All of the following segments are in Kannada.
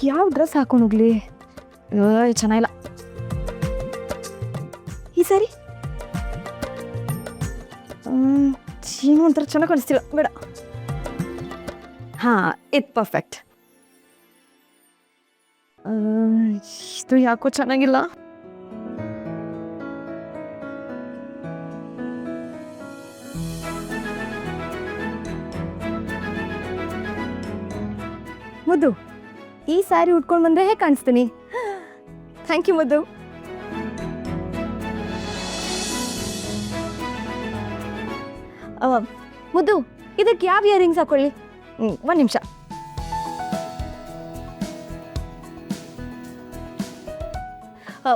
ಯಾವ ಡ್ರೆಸ್ ಹಾಕೊಂಡು ಹೋಗ್ಲಿ? ಚೆನ್ನಾಗಿಲ್ಲ. ಈ ಸಾರಿ ಏನು ಒಂಥರ ಚೆನ್ನಾಗಿ ಕಾಣಿಸ್ತಿಲ್ಲ, ಬೇಡ. ಹಾಂ, ಇದು ಪರ್ಫೆಕ್ಟ್. ಇದು ಯಾಕೋ ಚೆನ್ನಾಗಿಲ್ಲ. ಮುದ್ದು, ಈ ಸ್ಯಾರಿ ಉಟ್ಕೊಂಡು ಬಂದರೆ ಹೇಗೆ ಕಾಣಿಸ್ತೀನಿ? ಥ್ಯಾಂಕ್ ಯು ಮುದ್ದು. ಮುದ್ದು, ಇದಕ್ಕೆ ಯಾವ ಇಯರಿಂಗ್ಸ್ ಹಾಕೊಳ್ಳಿ? ಒಂದು ನಿಮಿಷ.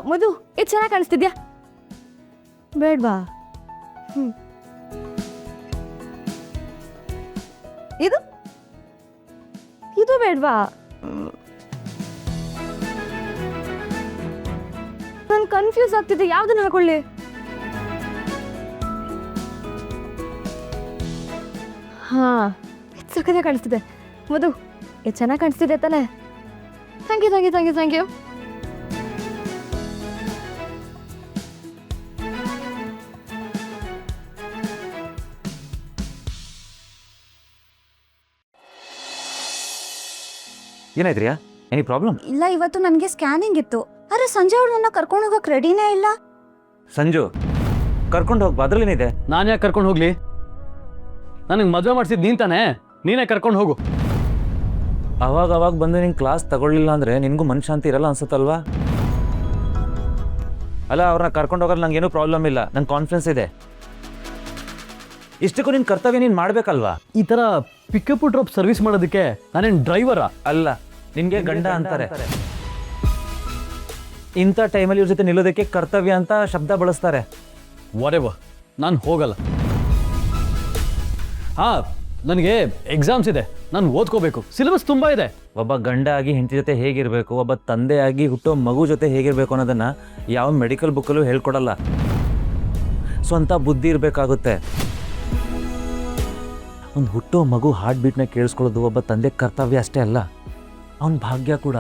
ಮುದ್ದು, ಇದು ಚೆನ್ನಾಗಿ ಕಾಣಿಸ್ತಿದ್ಯಾ? ಬೇಡವಾ? ಇದು ಇದು ಬೇಡವಾ? ನಾನು ಕನ್ಫ್ಯೂಸ್ ಆಗ್ತಿದ್ದೆ, ಯಾವ್ದನ್ನ ಹಾಕೊಳ್ಳಿ? ಹಾಂ, ಇದು ಸಖತ್ತಾಗಿ ಕಾಣಿಸ್ತಿದೆ. ಮಧು, ಇದು ಚೆನ್ನಾಗಿ ಕಾಣಿಸ್ತಿದೆ ತಾನೆ? Thank you thank you thank you thank you. ಏನಾಯ್ತ್ರಿಯಾ? Any problem? ಇಲ್ಲ, ಇವತ್ತು ನನಗೆ ಸ್ಕ್ಯಾನಿಂಗ್ ಇತ್ತು. ಅರೆ ಸಂಜೆ ಅವ್ರು ನನ್ನ ಕರ್ಕೊಂಡು ಹೋಗಕ್ಕೆ ರೆಡಿನೇ ಇಲ್ಲ. ಸಂಜು ಕರ್ಕೊಂಡು ಹೋಗಿ ಅದ್ರಲ್ಲೇನಿದೆ? ನಾನು ಯಾಕೆ ಕರ್ಕೊಂಡು ಹೋಗ್ಲಿ? ನನಗೆ ಮದುವೆ ಮಾಡಿಸಿದ್ದು ನೀನು ತಾನೇ, ನೀನೇ ಕರ್ಕೊಂಡು ಹೋಗು. ಅವಾಗ ಬಂದು ನಿಂಗೆ ಕ್ಲಾಸ್ ತಗೊಳ್ಳಿಲ್ಲ ಅಂದರೆ ನಿನಗೂ ಮನಃಶಾಂತಿ ಇರಲ್ಲ ಅನ್ಸುತ್ತಲ್ವಾ? ಅಲ್ಲ, ಅವ್ರನ್ನ ಕರ್ಕೊಂಡು ಹೋಗೋದು ನಂಗೇನೂ ಪ್ರಾಬ್ಲಮ್ ಇಲ್ಲ, ನಂಗೆ ಕಾನ್ಫಿಡೆನ್ಸ್ ಇದೆ. ಇಷ್ಟಕ್ಕೂ ನಿನ್ನ ಕರ್ತವ್ಯ ನೀನು ಮಾಡಬೇಕಲ್ವಾ? ಈ ಥರ ಪಿಕಪ್ ಡ್ರಾಪ್ ಸರ್ವಿಸ್ ಮಾಡೋದಕ್ಕೆ ನಾನೇನು ಡ್ರೈವರಾ? ಅಲ್ಲ, ನಿನಗೆ ಗಂಡ ಅಂತಾರೆ. ಇಂಥ ಟೈಮಲ್ಲಿ ಇವ್ರ ಜೊತೆ ನಿಲ್ಲೋದಕ್ಕೆ ಕರ್ತವ್ಯ ಅಂತ ಶಬ್ದ ಬಳಸ್ತಾರೆ. ವಾರೆವ, ನಾನು ಹೋಗಲ್ಲ. ಹಾಂ, ನನಗೆ ಎಕ್ಸಾಮ್ಸ್ ಇದೆ, ನಾನು ಓದ್ಕೋಬೇಕು, ಸಿಲೆಬಸ್ ತುಂಬ ಇದೆ. ಒಬ್ಬ ಗಂಡ ಆಗಿ ಹೆಂಡತಿ ಜೊತೆ ಹೇಗಿರಬೇಕು, ಒಬ್ಬ ತಂದೆಯಾಗಿ ಹುಟ್ಟೋ ಮಗು ಜೊತೆ ಹೇಗಿರಬೇಕು ಅನ್ನೋದನ್ನು ಯಾವ ಮೆಡಿಕಲ್ ಬುಕ್ಕಲ್ಲೂ ಹೇಳ್ಕೊಡಲ್ಲ. ಸ್ವಂತ ಬುದ್ಧಿ ಇರಬೇಕಾಗುತ್ತೆ. ಒಂದು ಹುಟ್ಟೋ ಮಗು ಹಾರ್ಟ್ ಬೀಟ್ನ ಕೇಳಿಸ್ಕೊಳ್ಳೋದು ಒಬ್ಬ ತಂದೆ ಕರ್ತವ್ಯ ಅಷ್ಟೇ ಅಲ್ಲ, ಅವನ ಭಾಗ್ಯ ಕೂಡ.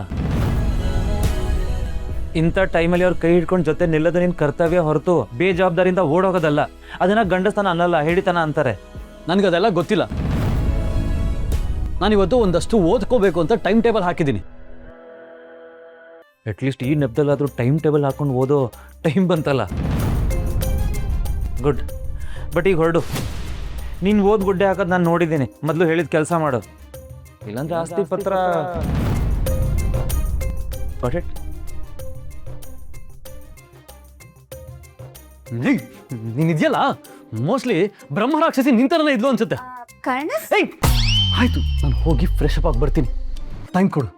ಇಂಥ ಟೈಮಲ್ಲಿ ಅವ್ರು ಕೈ ಹಿಡ್ಕೊಂಡು ಜೊತೆ ನಿಲ್ಲೋದು ನಿನ್ನ ಕರ್ತವ್ಯ ಹೊರತು ಬೇಜವಾಬ್ದಾರಿಯಿಂದ ಓಡೋಗೋದಲ್ಲ. ಅದನ್ನು ಗಂಡಸ್ತನ ಅನ್ನಲ್ಲ, ಹೇಳಿತನ ಅಂತಾರೆ. ನನಗದೆಲ್ಲ ಗೊತ್ತಿಲ್ಲ. ನಾನಿವತ್ತು ಒಂದಷ್ಟು ಓದ್ಕೋಬೇಕು ಅಂತ ಟೈಮ್ ಟೇಬಲ್ ಹಾಕಿದ್ದೀನಿ. ಅಟ್ಲೀಸ್ಟ್ ಈ ನೆಪದಲ್ಲಾದರೂ ಟೈಮ್ ಟೇಬಲ್ ಹಾಕೊಂಡು ಓದೋ ಟೈಮ್ ಬಂತಲ್ಲ. ಗುಡ್. ಬಟ್ ಈಗ ಹೊರಡು. ನೀನು ಓದ್ ಗುಡ್ಡೆ ಹಾಕೋದು ನಾನು ನೋಡಿದ್ದೀನಿ. ಮೊದಲು ಹೇಳಿದ ಕೆಲಸ ಮಾಡು, ಇಲ್ಲಾಂದ್ರೆ ಆಸ್ತಿ ಪತ್ರ. ನೀನಿದೆಯಲ್ಲ, ಮೋಸ್ಟ್ಲಿ ಬ್ರಹ್ಮರಾಕ್ಷಸಿ ನಿಂತರನೇ ಇದ್ಲು ಅನ್ಸುತ್ತೆ. ಕರ್ಣ, ಆಯ್ತು, ನಾನು ಹೋಗಿ ಫ್ರೆಶ್ ಅಪ್ ಆಗಿ ಬರ್ತೀನಿ. ಟೈಮ್ ಕೊಡು.